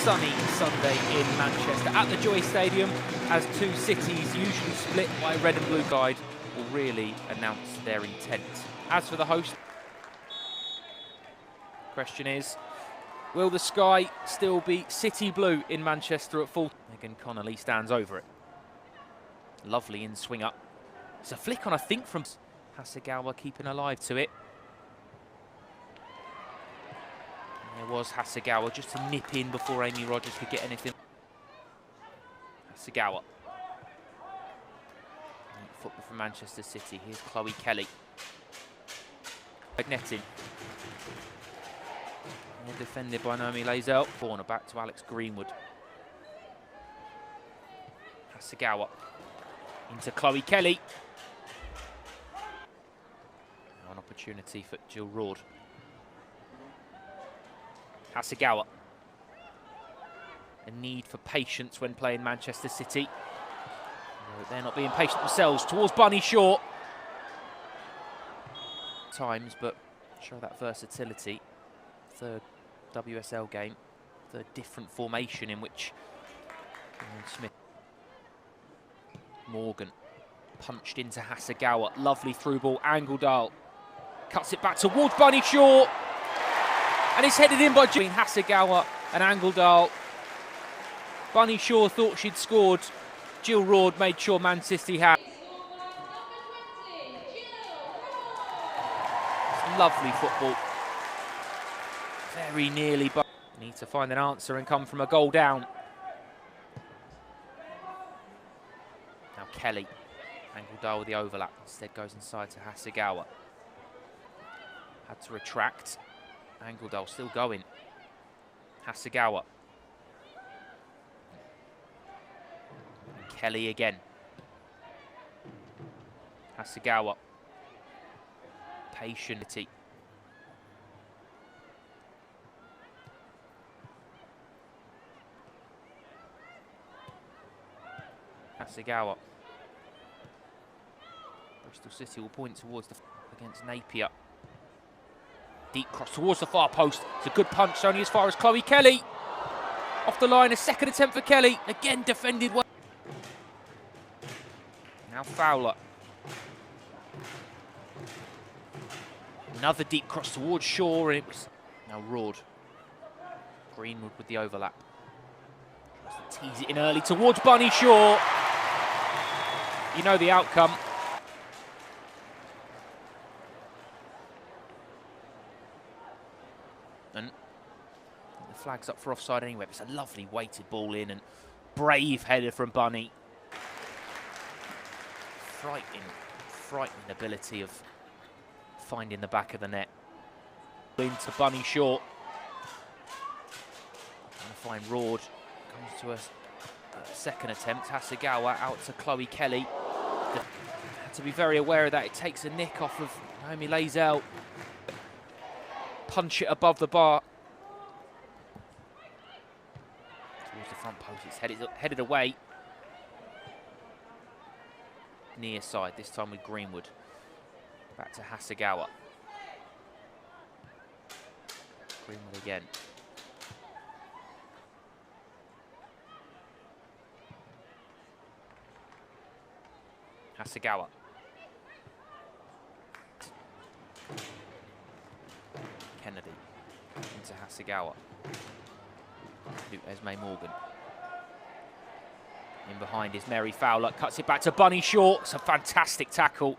sunny Sunday in Manchester at the Joy Stadium, as two cities usually split by red and blue guide will really announce their intent. As for the host, question is, will the sky still be city blue in Manchester at full? Megan Connolly stands over it. Lovely in swing up. It's a flick on, I think, from Hasegawa, keeping alive to it. There was Hasegawa just to nip in before Amy Rogers could get anything. Hasegawa. Football from Manchester City. Here's Chloe Kelly. Netting. And defended by Naomi Lazel. Corner back to Alex Greenwood. Hasegawa. Into Chloe Kelly. Now an opportunity for Jill Roord. Hasegawa. A need for patience when playing Manchester City. They're not being patient themselves. Towards Bunny Shaw. Times, but show that versatility. Third WSL game. Third different formation in which Smith. Morgan punched into Hasegawa. Lovely through ball. Angledal cuts it back towards Bunny Shaw. And it's headed in by Hasegawa and Angledal. Bunny Shaw thought she'd scored. Jill Roord made sure Man City had. It's lovely football. Very nearly, but need to find an answer and come from a goal down. Now Kelly. Angledal with the overlap. Instead goes inside to Hasegawa. Had to retract. Angledal still going. Hasegawa. And Kelly again. Hasegawa. Patiently. Hasegawa. Bristol City will point towards the against Napier. Deep cross towards the far post. It's a good punch, only as far as Chloe Kelly. Off the line, a second attempt for Kelly. Again defended well. Now Fowler. Another deep cross towards Shaw, and it was now Roord. Greenwood with the overlap. Tease it in early towards Bunny Shaw. You know the outcome. And the flag's up for offside anyway. It's a lovely weighted ball in and brave header from Bunny. Frightening ability of finding the back of the net. Into Bunny Shaw. Trying to find Roord. Comes to a second attempt. Hasegawa out to Chloe Kelly. Had to be very aware of that. It takes a nick off of Naomi Lazel. Punch it above the bar. Towards the front post. It's headed away. Near side, this time with Greenwood. Back to Hasegawa. Greenwood again. Hasegawa. Kennedy into Hasegawa. To Esme Morgan. In behind is Mary Fowler. Cuts it back to Bunny Shaw. It's a fantastic tackle.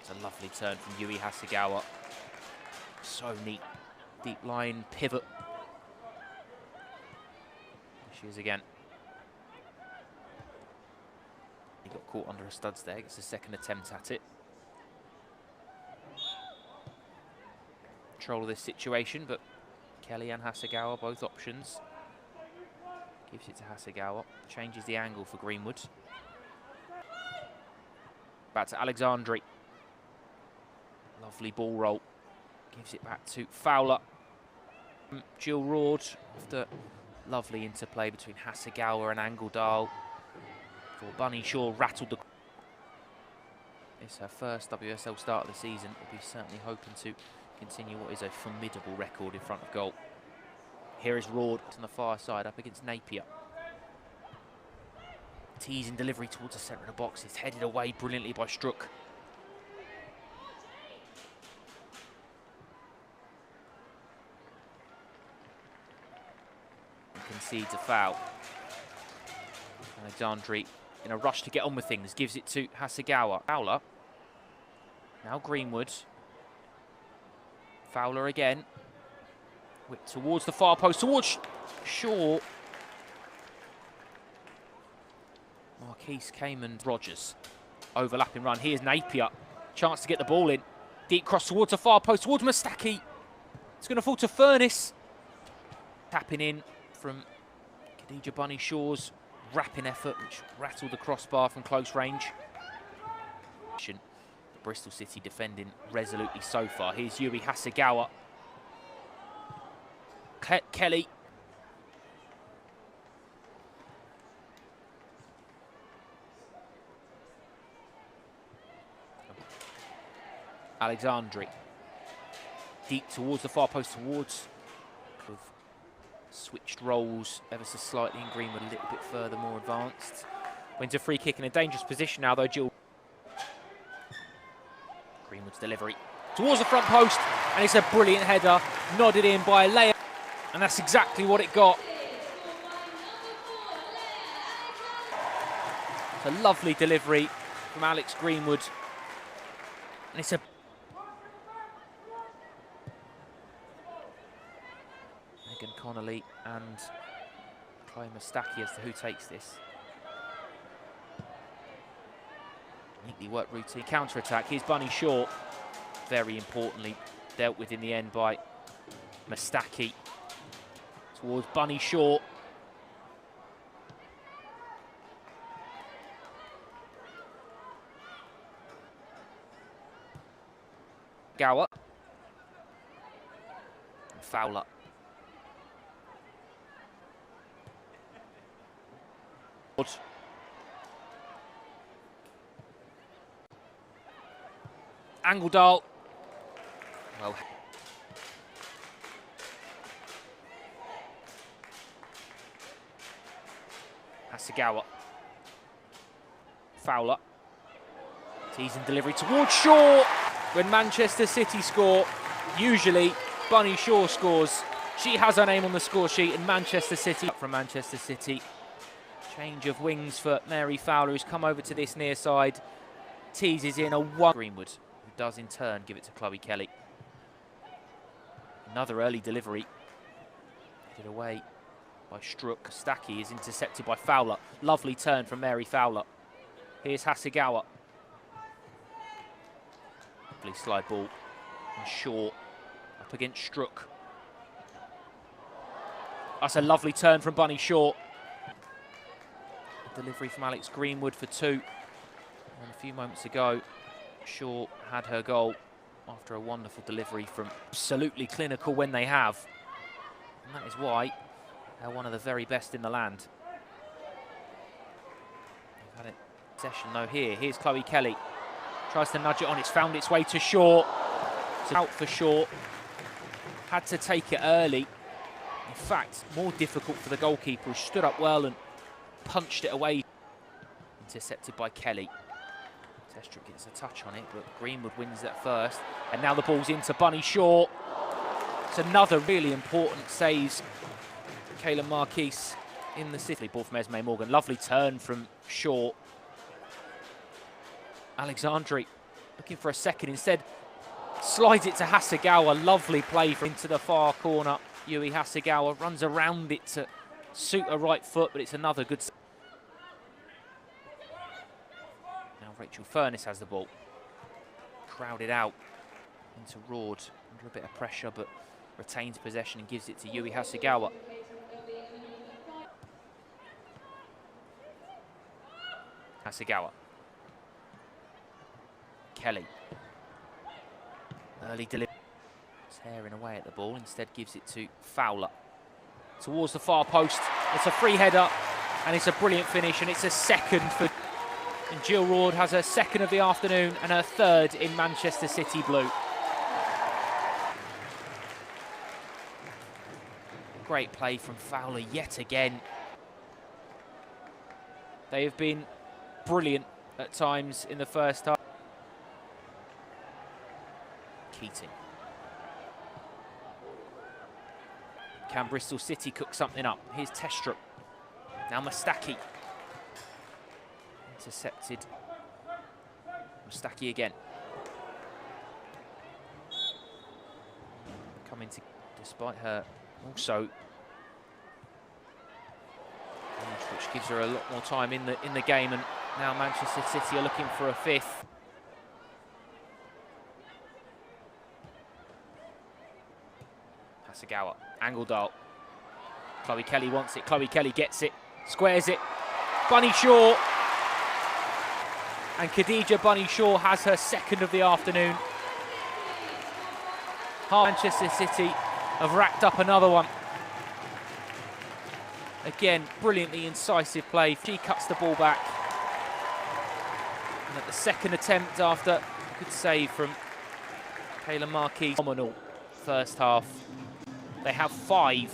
It's a lovely turn from Yui Hasegawa. So neat. Deep line pivot. There she is again. He got caught under her studs there. Gets a second attempt at it. Control of this situation, but Kelly and Hasegawa, both options. Gives it to Hasegawa. Changes the angle for Greenwood. Back to Alexandri. Lovely ball roll. Gives it back to Fowler. Jill Roord after lovely interplay between Hasegawa and Angledal. before Bunny Shaw rattled the... It's her first WSL start of the season. We'll be certainly hoping to continue what is a formidable record in front of goal. Here is Rord on the far side up against Napier. Teasing delivery towards the centre of the box. It's headed away brilliantly by Struck. Concedes a foul. Alexandre, in a rush to get on with things, gives it to Hasegawa. Fowler. Now Greenwood. Fowler again. Whip towards the far post, towards Shaw. Marquise came and Rogers. Overlapping run. Here's Napier. Chance to get the ball in. Deep cross towards the far post, towards Mustaki. It's going to fall to Furness. Tapping in from Khadija Bunny Shaw's rapping effort, which rattled the crossbar from close range. Bristol City defending resolutely so far. Here's Yui Hasegawa. Kelly. Alexandre. Deep towards the far post, towards... Switched roles ever so slightly, and Greenwood a little bit further, more advanced. Wins a free kick in a dangerous position now, though. Jill. Greenwood's delivery towards the front post, and it's a brilliant header, nodded in by Leia, and that's exactly what it got. It's a lovely delivery from Alex Greenwood, and it's a... Connolly and Chloe Mustaki as to who takes this. Neatly worked routine counter-attack. Here's Bunny Shaw. Very importantly dealt with in the end by Mustaki. Towards Bunny Shaw. Gower. Fowler. Angledal. Well, Hasegawa. Fowler. Teasing delivery towards Shaw. When Manchester City score, usually Bunny Shaw scores. She has her name on the score sheet in Manchester City. From Manchester City. Change of wings for Mary Fowler, who's come over to this near side. Teases in a one. Greenwood, who does in turn give it to Chloe Kelly. Another early delivery. Headed away by Struck. Stacky is intercepted by Fowler. Lovely turn from Mary Fowler. Here's Hasegawa. Lovely slide ball. And Shaw up against Struck. That's a lovely turn from Bunny Shaw. Delivery from Alex Greenwood for two. And a few moments ago, Shaw had her goal after a wonderful delivery from absolutely clinical when they have. And that is why they're one of the very best in the land. They've had it session though here. Here's Chloe Kelly. Tries to nudge it on. It's found its way to Shaw. It's out for Shaw. Had to take it early. In fact, more difficult for the goalkeeper, who stood up well and punched it away. Intercepted by Kelly. Testrup gets a touch on it, but Greenwood wins that first. And now the ball's into Bunny Shaw. It's another really important save. Kayla Marquise in the city. Ball from Esme Morgan. Lovely turn from Shaw. Alexandre looking for a second. Instead, slides it to Hasegawa. Lovely play into the far corner. Yui Hasegawa runs around it to suit her right foot, but it's another good... Now Rachel Furness has the ball. Crowded out into Rord under a bit of pressure, but retains possession and gives it to Yui Hasegawa. Hasegawa. Kelly. Early delivery. Tearing away at the ball, instead gives it to Fowler. Towards the far post, it's a free header, And it's a brilliant finish, and it's a second for... And Jill Roord has her second of the afternoon and her third in Manchester City blue. Great play from Fowler yet again. They have been brilliant at times in the first half. Keating. Can Bristol City cook something up? Here's Testrup. Now Mustaki. Intercepted. Mustaki again. Coming to, despite her also, which gives her a lot more time in the game, and now Manchester City are looking for a fifth. Hasegawa, Angeldal. Chloe Kelly wants it, Chloe Kelly gets it, squares it. Bunny Shaw. And Khadija Bunny Shaw has her second of the afternoon. Manchester City have racked up another one. Again, brilliantly incisive play. She cuts the ball back. And at the second attempt after a good save from Kayla Marquis. Phenomenal first half. They have 5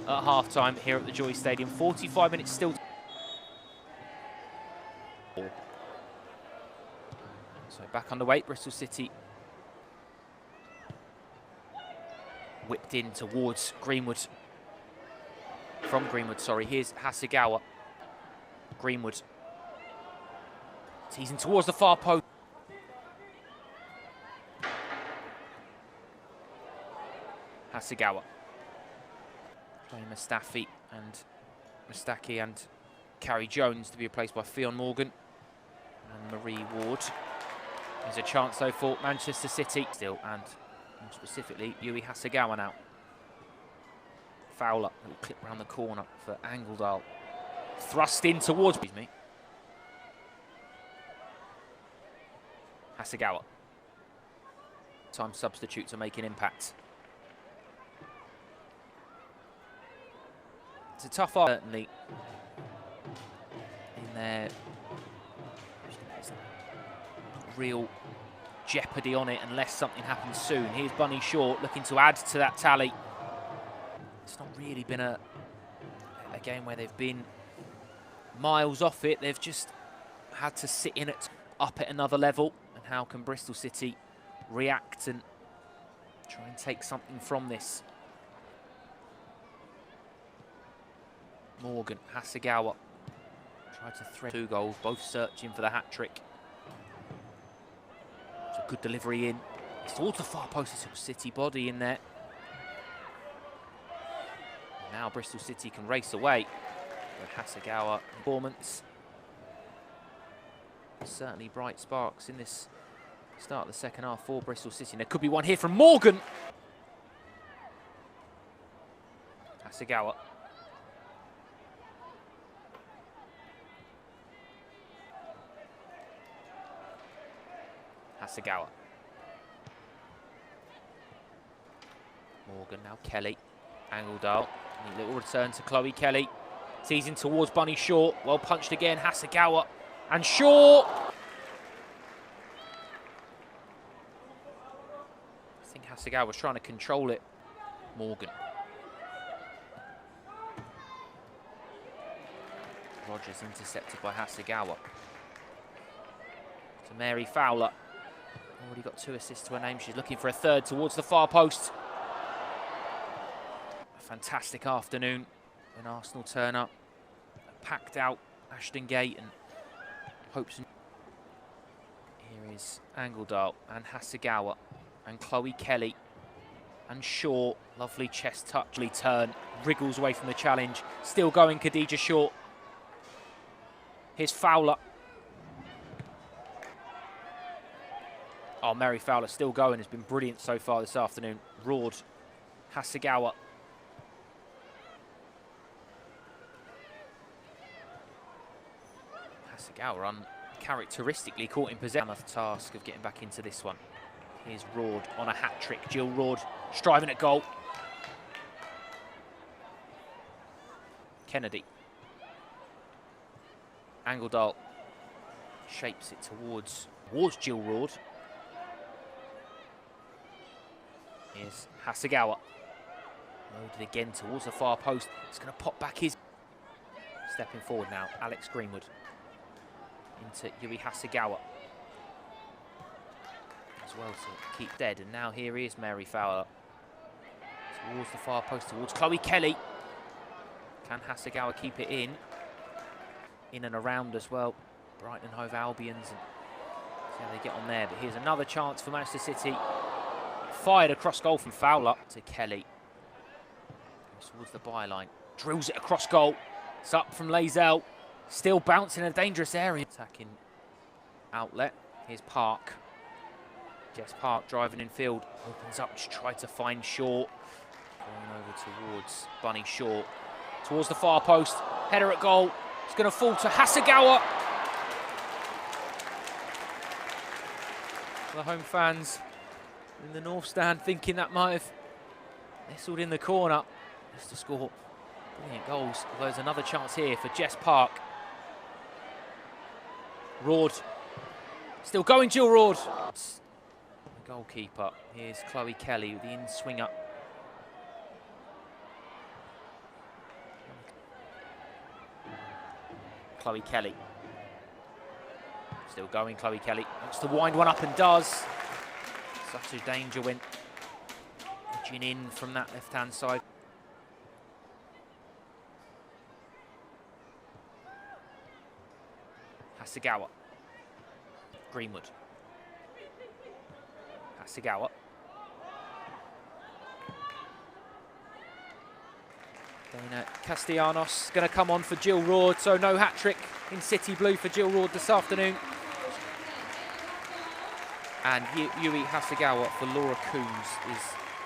at half-time here at the Joy Stadium. 45 minutes still. So back underway, Bristol City. Whipped in towards Greenwood. From Greenwood, sorry. Here's Hasegawa. Greenwood. Teasing towards the far post. Hasegawa. Playing Mustaki and Carrie Jones to be replaced by Fionn Morgan and Marie Ward. There's a chance though for Manchester City still, and more specifically Yui Hasegawa now. Fowler, little clip round the corner for Angeldal. Thrust in towards me. Hasegawa. Time substitute to make an impact. It's a tough art, certainly. In there, real jeopardy on it unless something happens soon. Here's Bunny Shaw looking to add to that tally. It's not really been a game where they've been miles off it. They've just had to sit in it up at another level. And how can Bristol City react and try and take something from this? Morgan, Hasegawa tried to thread 2 goals, both searching for the hat-trick. It's a good delivery in. It's towards the far post, it's a City body in there. Now Bristol City can race away with Hasegawa performance. Certainly bright sparks in this start of the second half for Bristol City. And there could be one here from Morgan. Hasegawa. Hasegawa. Morgan, now Kelly. Angeldal. Neat little return to Chloe Kelly. Teasing towards Bunny Shaw. Well punched again. Hasegawa. And Shaw. I think Hasegawa was trying to control it. Morgan. Rogers intercepted by Hasegawa. To Mary Fowler. Already got 2 assists to her name. She's looking for a third towards the far post. A fantastic afternoon when Arsenal turn up. A packed out Ashton Gate and hopes. Here is Angeldal and Hasegawa and Chloe Kelly and Shaw. Lovely chest touch. Turn. Wriggles away from the challenge. Still going, Khadija Shaw. Here's Fowler. Oh, Mary Fowler still going, has been brilliant so far this afternoon. Roared. Hasegawa. Hasegawa uncharacteristically caught in possession. The task of getting back into this one. Here's Roared on a hat-trick. Jill Roared striving at goal. Kennedy. Angeldal shapes it towards Jill Roord. Here's Hasegawa. Loaded again towards the far post. It's going to pop back his. Stepping forward now, Alex Greenwood. Into Yui Hasegawa. As well to keep dead. And now here is Mary Fowler. Towards the far post, towards Chloe Kelly. Can Hasegawa keep it in? In and around as well. Brighton and Hove Albions. And see how they get on there. But here's another chance for Manchester City. Fired across goal from Fowler to Kelly. Goes towards the byline. Drills it across goal. It's up from Lazell. Still bouncing in a dangerous area. Attacking outlet. Here's Park. Jess Park driving in field. Opens up to try to find Shaw. Going over towards Bunny Shaw. Towards the far post. Header at goal. It's going to fall to Hasegawa. The home fans in the north stand thinking that might have nestled in the corner. Just to score brilliant goals. Although there's another chance here for Jess Park. Roord. Still going, Jill Roord. The goalkeeper. Here's Chloe Kelly with the in-swinger. Chloe Kelly. Still going, Chloe Kelly. Wants to wind one up and does. Such a danger when edging in from that left-hand side. Hasegawa. Greenwood. Hasegawa. Dana Castellanos going to come on for Jill Roord, so no hat-trick in City Blue for Jill Roord this afternoon. And Yui Hasegawa for Laura Coombs is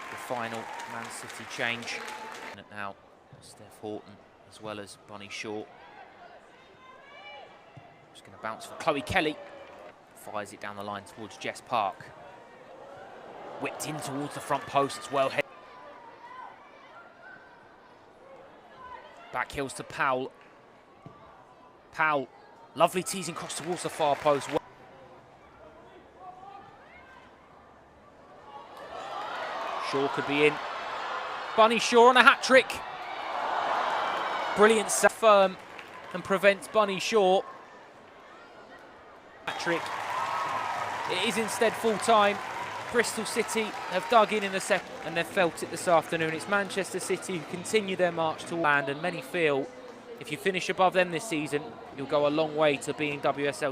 the final Man City change. And now Steph Horton as well as Bunny Shaw. Just going to bounce for Chloe Kelly. Fires it down the line towards Jess Park. Whipped in towards the front post as well. Back heels to Powell. Powell, lovely teasing cross towards the far post. Shaw could be in. Bunny Shaw on a hat-trick. Brilliant save, firm, and prevents Bunny Shaw. Hat-trick. It is instead full-time. Bristol City have dug in the second and they've felt it this afternoon. It's Manchester City who continue their march to land, and many feel if you finish above them this season, you'll go a long way to being WSL